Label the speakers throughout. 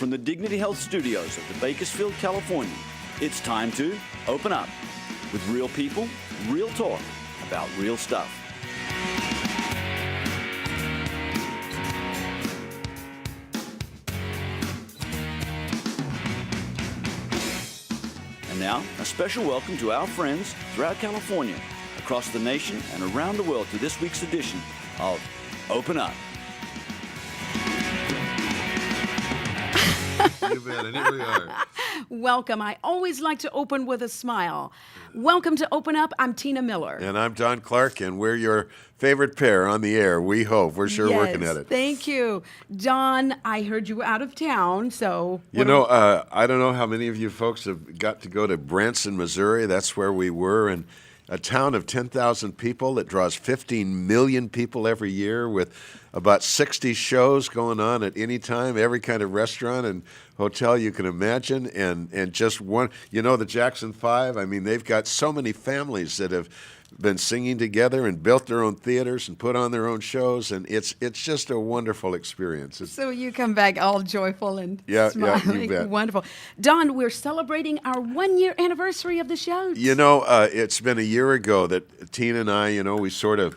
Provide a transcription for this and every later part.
Speaker 1: from the Dignity Health Studios of the Bakersfield, California, it's time to open up with real people, real talk about real stuff. And now, a special welcome to our friends throughout California, across the nation, and around the world to this week's edition of Open Up.
Speaker 2: You bet, and here we are.
Speaker 3: Welcome. I always like to open with a smile. Welcome to Open Up. I'm Tina Miller.
Speaker 2: And I'm Don Clark, and we're your favorite pair on the air. We hope. We're sure working at it.
Speaker 3: Thank you. Don, I heard you were out of town, so...
Speaker 2: I don't know how many of you folks have got to go to Branson, Missouri. That's where we were, and a town of 10,000 people that draws 15 million people every year with about 60 shows going on at any time, every kind of restaurant and hotel you can imagine, and just one, the Jackson 5, I mean, they've got so many families that have been singing together and built their own theaters and put on their own shows, and it's just a wonderful experience.
Speaker 3: So you come back all joyful and smiling.
Speaker 2: Yeah, you bet.
Speaker 3: Wonderful. Don, we're celebrating our 1-year anniversary of the show.
Speaker 2: It's been a year ago that Tina and I, we sort of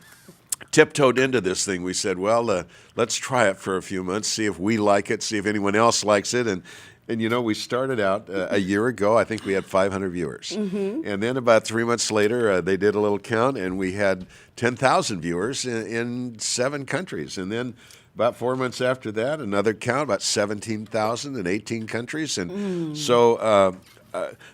Speaker 2: tiptoed into this thing. We said, well, let's try it for a few months, see if we like it, see if anyone else likes it. And we started out a year ago. I think we had 500 viewers. Mm-hmm. And then about 3 months later, they did a little count, and we had 10,000 viewers in 7 countries. And then about 4 months after that, another count, about 17,000 in 18 countries. And so...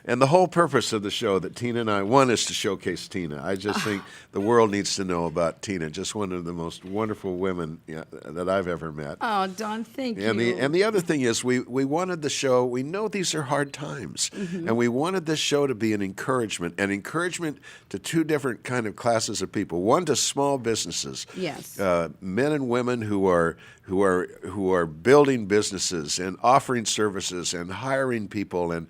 Speaker 2: and the whole purpose of the show that Tina and I want is to showcase Tina. I just think the world needs to know about Tina, just one of the most wonderful women that I've ever met.
Speaker 3: Oh, Don, thank you.
Speaker 2: And the other thing is we wanted the show, we know these are hard times, and we wanted this show to be an encouragement to 2 different kind of classes of people. One, to small businesses.
Speaker 3: Yes.
Speaker 2: Men and women who are building businesses and offering services and hiring people and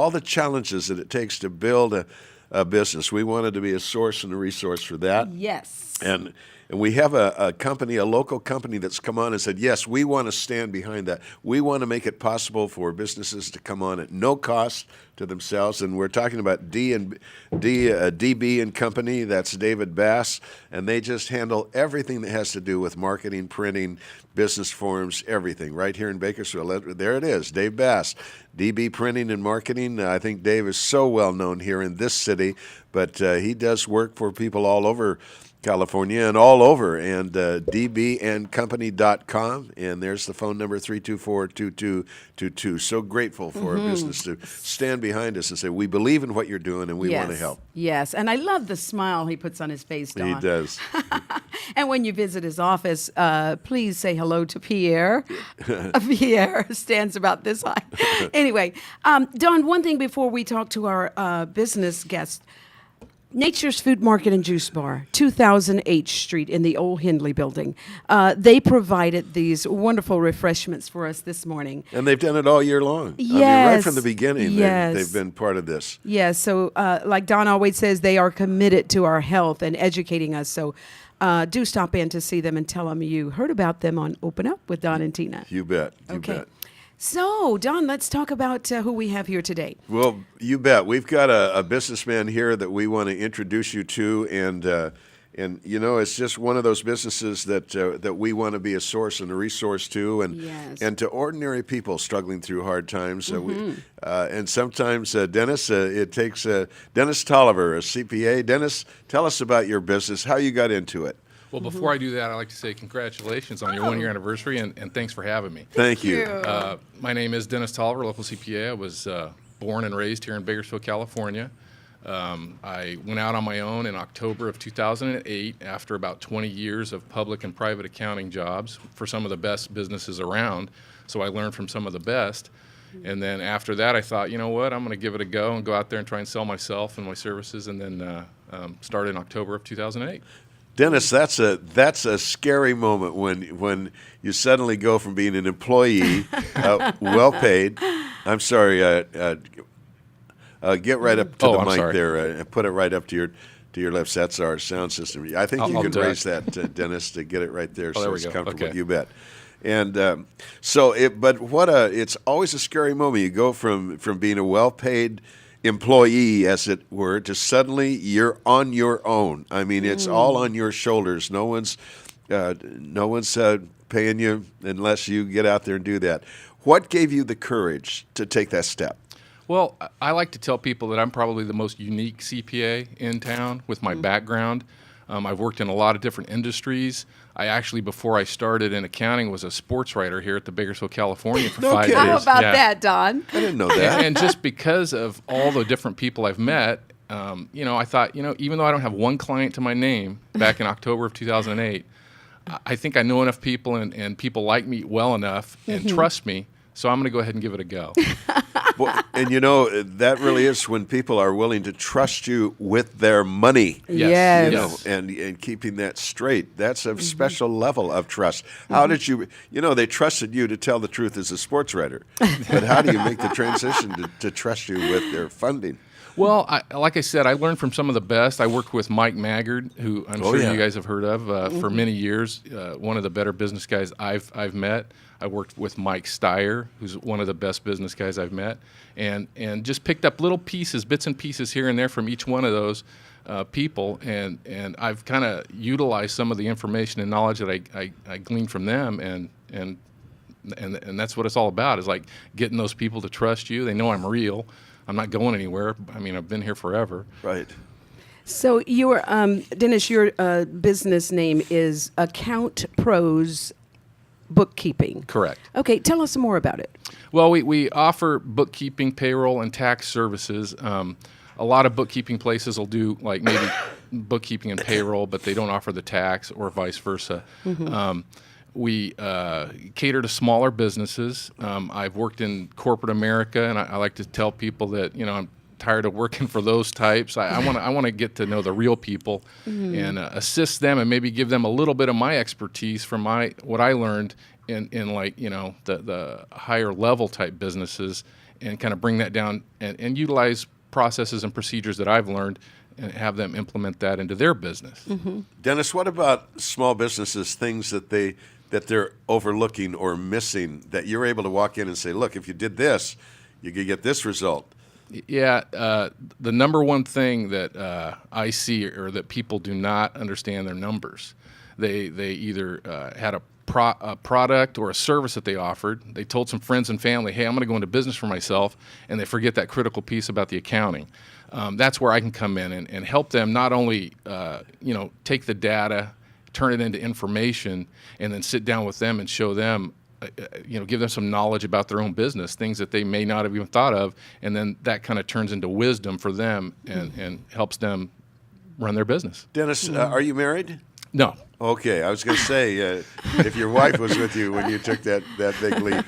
Speaker 2: all the challenges that it takes to build a business. We wanted to be a source and a resource for that.
Speaker 3: Yes.
Speaker 2: And we have a company, a local company that's come on and said, yes, we want to stand behind that. We want to make it possible for businesses to come on at no cost to themselves. And we're talking about DB and Company. That's David Bass. And they just handle everything that has to do with marketing, printing, business forms, everything right here in Bakersfield. There it is, Dave Bass. DB Printing and Marketing. I think Dave is so well known here in this city, but he does work for people all over California and all over, and dbandcompany.com, and there's the phone number, 324-2222. So grateful for a business to stand behind us and say, we believe in what you're doing and we want to help.
Speaker 3: Yes, and I love the smile he puts on his face, Don.
Speaker 2: He does.
Speaker 3: And when you visit his office, please say hello to Pierre. Pierre stands about this high. Anyway, Don, one thing before we talk to our business guest. Nature's Food Market and Juice Bar, 2000 H Street in the old Hindley building. They provided these wonderful refreshments for us this morning.
Speaker 2: And they've done it all year long.
Speaker 3: Yes.
Speaker 2: I mean, right from the beginning, they've been part of this.
Speaker 3: Yes, so like Don always says, they are committed to our health and educating us. So do stop in to see them and tell them you heard about them on Open Up with Don and Tina.
Speaker 2: You bet. You bet.
Speaker 3: So, Don, let's talk about who we have here today.
Speaker 2: Well, you bet. We've got a businessman here that we want to introduce you to, and it's just one of those businesses that we want to be a source and a resource to, and to ordinary people struggling through hard times. And sometimes, Dennis, it takes Dennis Tolliver, a CPA. Dennis, tell us about your business, how you got into it.
Speaker 4: Well, before I do that, I'd like to say congratulations on your 1-year anniversary, and thanks for having me.
Speaker 2: Thank you.
Speaker 4: My name is Dennis Tolliver, local CPA. I was born and raised here in Bakersfield, California. I went out on my own in October of 2008 after about 20 years of public and private accounting jobs for some of the best businesses around. So I learned from some of the best. And then after that, I thought, you know what, I'm going to give it a go and go out there and try and sell myself and my services, and then start in October of 2008.
Speaker 2: Dennis, that's a scary moment when you suddenly go from being an employee, well paid. I'm sorry. Get right up to the mic there and put it right up to your lips. That's our sound system. I think you can raise that, Dennis, to get it right there so it's comfortable.
Speaker 4: Okay.
Speaker 2: You bet. And but it's always a scary moment. You go from being a well-paid employee, as it were, to suddenly you're on your own. I mean, it's all on your shoulders. No one's paying you unless you get out there and do that. What gave you the courage to take that step?
Speaker 4: Well, I like to tell people that I'm probably the most unique CPA in town with my background. I've worked in a lot of different industries. I actually, before I started in accounting, was a sports writer here at the Bakersfield, California for
Speaker 2: No
Speaker 4: 5
Speaker 2: kidding.
Speaker 4: years.
Speaker 3: How about
Speaker 4: Yeah.
Speaker 3: that, Don?
Speaker 2: I didn't know that.
Speaker 4: And just because of all the different people I've met, I thought, even though I don't have one client to my name back in October of 2008, I think I know enough people and people like me well enough and trust me, so I'm going to go ahead and give it a go.
Speaker 2: Well, and that really is when people are willing to trust you with their money.
Speaker 3: Yes.
Speaker 4: Yes.
Speaker 2: And keeping that straight. That's a special level of trust. How did you, they trusted you to tell the truth as a sports writer. But how do you make the transition to trust you with their funding?
Speaker 4: Well, like I said, I learned from some of the best. I worked with Mike Maggard, who I'm sure
Speaker 2: yeah.
Speaker 4: you guys have heard of for many years. One of the better business guys I've met. I worked with Mike Steyer, who's one of the best business guys I've met, and just picked up little pieces, bits and pieces here and there from each one of those people, and I've kind of utilized some of the information and knowledge that I gleaned from them, and that's what it's all about, is like getting those people to trust you. They know I'm real. I'm not going anywhere. I mean, I've been here forever.
Speaker 2: Right.
Speaker 3: So your Dennis, your business name is Account Pros Bookkeeping.
Speaker 4: Correct.
Speaker 3: Okay, tell us some more about it.
Speaker 4: Well, we offer bookkeeping, payroll, and tax services. A lot of bookkeeping places will do like maybe bookkeeping and payroll, but they don't offer the tax, or vice versa. We cater to smaller businesses. I've worked in corporate America, and I like to tell people that I'm tired of working for those types. I want to get to know the real people and assist them, and maybe give them a little bit of my expertise from what I learned in like the higher level type businesses, and kind of bring that down and utilize processes and procedures that I've learned and have them implement that into their business.
Speaker 2: Dennis, what about small businesses, things that they're overlooking or missing, that you're able to walk in and say, look, if you did this, you could get this result?
Speaker 4: Yeah, the number one thing that I see, or that people do not understand, their numbers. They either had a product or a service that they offered. They told some friends and family, hey, I'm going to go into business for myself, and they forget that critical piece about the accounting. That's where I can come in and help them not only take the data, turn it into information, and then sit down with them and show them, give them some knowledge about their own business, things that they may not have even thought of, and then that kind of turns into wisdom for them and helps them run their business.
Speaker 2: Dennis, are you married?
Speaker 4: No.
Speaker 2: Okay, I was going to say, if your wife was with you when you took that big leap.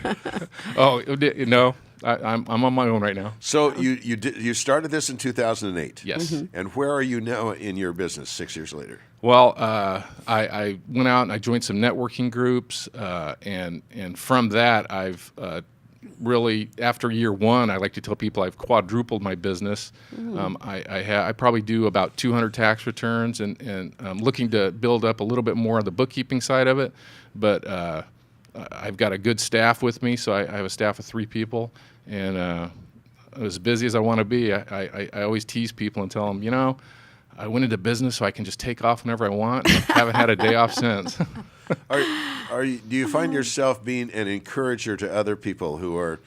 Speaker 4: Oh, no. I'm on my own right now.
Speaker 2: So you started this in 2008.
Speaker 4: Yes.
Speaker 2: And where are you now in your business 6 years later?
Speaker 4: Well, I went out and I joined some networking groups, and from that I've really, after year one, I like to tell people I've quadrupled my business. I probably do about 200 tax returns, and I'm looking to build up a little bit more on the bookkeeping side of it. But I've got a good staff with me, so I have a staff of 3 people, and as busy as I want to be, I always tease people and tell them, I went into business so I can just take off whenever I want. And I haven't had a day off since.
Speaker 2: Do you find yourself being an encourager to other people who are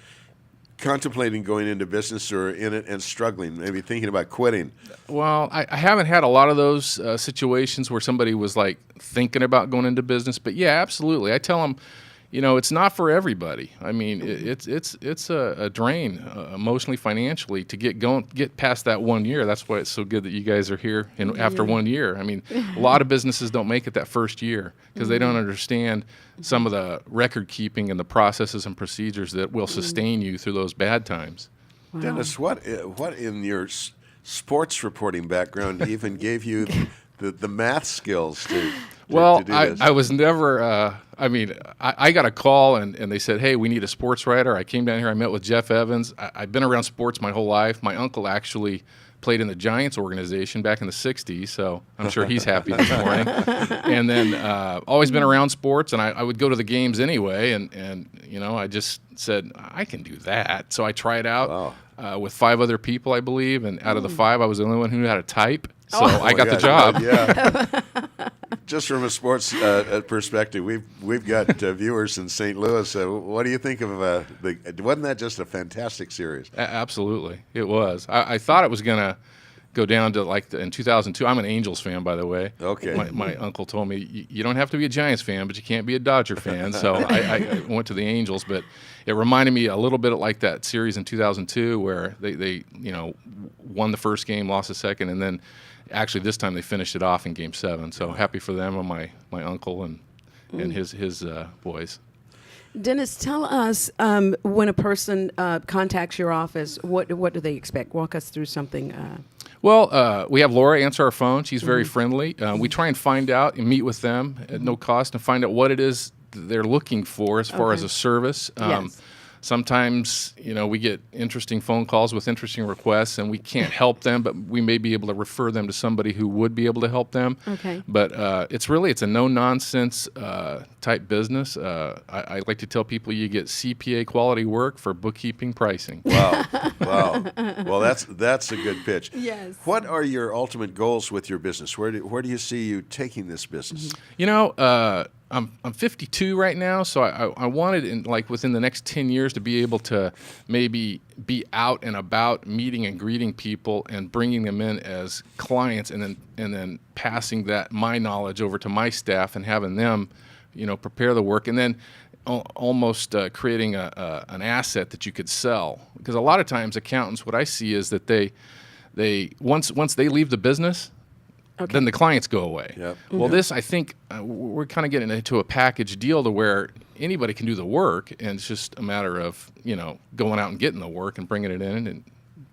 Speaker 2: contemplating going into business or in it and struggling, maybe thinking about quitting?
Speaker 4: Well, I haven't had a lot of those situations where somebody was like thinking about going into business, but yeah, absolutely. I tell them, it's not for everybody. I mean, it's a drain emotionally, financially to get past that 1 year. That's why it's so good that you guys are here after 1 year. I mean, a lot of businesses don't make it that first year because they don't understand some of the record keeping and the processes and procedures that will sustain you through those bad times.
Speaker 3: Wow.
Speaker 2: Dennis, what in your sports reporting background even gave you the math skills to do this?
Speaker 4: I was never, I got a call and they said, hey, we need a sports writer. I came down here, I met with Jeff Evans. I've been around sports my whole life. My uncle actually played in the Giants organization back in the 60s, so I'm sure he's happy this morning. And then always been around sports, and I would go to the games anyway, and I just said, I can do that. So I tried out with 5 other people, I believe, and out of the 5, I was the only one who knew how to type. So I got the job.
Speaker 2: Yeah. Just from a sports perspective, we've got viewers in St. Louis. What do you think of wasn't that just a fantastic series?
Speaker 4: Absolutely, it was. I thought it was going to go down to in 2002. I'm an Angels fan, by the way.
Speaker 2: Okay.
Speaker 4: My uncle told me you don't have to be a Giants fan, but you can't be a Dodger fan. So I went to the Angels, but it reminded me a little bit like that series in 2002 where they won the first game, lost the second, and then actually this time they finished it off in Game 7. So happy for them and my uncle and his boys.
Speaker 3: Dennis, tell us when a person contacts your office, what do they expect? Walk us through something.
Speaker 4: Well, we have Laura answer our phone. She's very friendly. We try and find out and meet with them at no cost and find out what it is they're looking for as far as a service.
Speaker 3: Yes.
Speaker 4: Sometimes, we get interesting phone calls with interesting requests, and we can't help them, but we may be able to refer them to somebody who would be able to help them.
Speaker 3: Okay.
Speaker 4: But it's a no-nonsense type business. I like to tell people you get CPA quality work for bookkeeping pricing.
Speaker 2: Wow. Well, that's a good pitch.
Speaker 3: Yes.
Speaker 2: What are your ultimate goals with your business? Where do you see you taking this business?
Speaker 4: I'm 52 right now, so I wanted within the next 10 years to be able to maybe be out and about meeting and greeting people and bringing them in as clients, and then passing my knowledge over to my staff and having them, prepare the work, and then almost creating an asset that you could sell. Because a lot of times accountants, what I see is that they once they leave the business, then the clients go away.
Speaker 2: Yep.
Speaker 4: Well, this, I think, we're kind of getting into a package deal to where anybody can do the work, and it's just a matter of, going out and getting the work and bringing it in and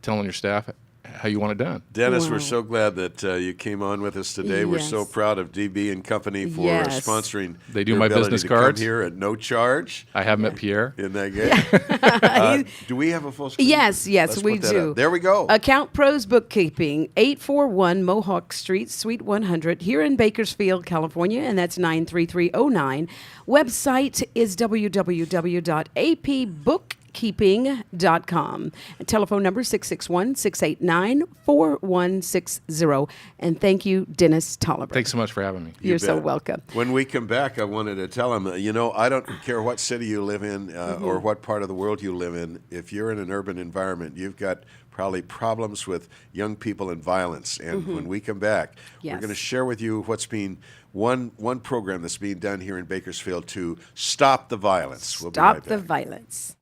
Speaker 4: telling your staff how you want it done.
Speaker 2: Dennis,
Speaker 3: Wow.
Speaker 2: we're so glad that you came on with us today. We're so
Speaker 3: Yes.
Speaker 2: proud of DB and Company for
Speaker 3: Yes.
Speaker 2: sponsoring.
Speaker 4: They do
Speaker 2: your
Speaker 4: my
Speaker 2: ability
Speaker 4: business
Speaker 2: to
Speaker 4: cards.
Speaker 2: Come here at no charge.
Speaker 4: I have met Pierre.
Speaker 2: Isn't that good? Do we have a full screen?
Speaker 3: Yes,
Speaker 2: Let's
Speaker 3: we
Speaker 2: put that
Speaker 3: do.
Speaker 2: up. There we go.
Speaker 3: Account Pros Bookkeeping, 841 Mohawk Street, Suite 100, here in Bakersfield, California, and that's 93309. Website is www.apbookkeeping.com. Telephone number 661-689-4160. And thank you, Dennis Tolliver.
Speaker 4: Thanks so much for having me.
Speaker 3: You're so
Speaker 2: bet.
Speaker 3: welcome.
Speaker 2: When we come back, I wanted to tell him, I don't care what city you live in or what part of the world you live in. If you're in an urban environment, you've got probably problems with young people and violence. And when we come back, we're
Speaker 3: Yes.
Speaker 2: going to share with you what's being one program that's being done here in Bakersfield to stop the violence. We'll be right
Speaker 3: Stop the
Speaker 2: back.
Speaker 3: violence.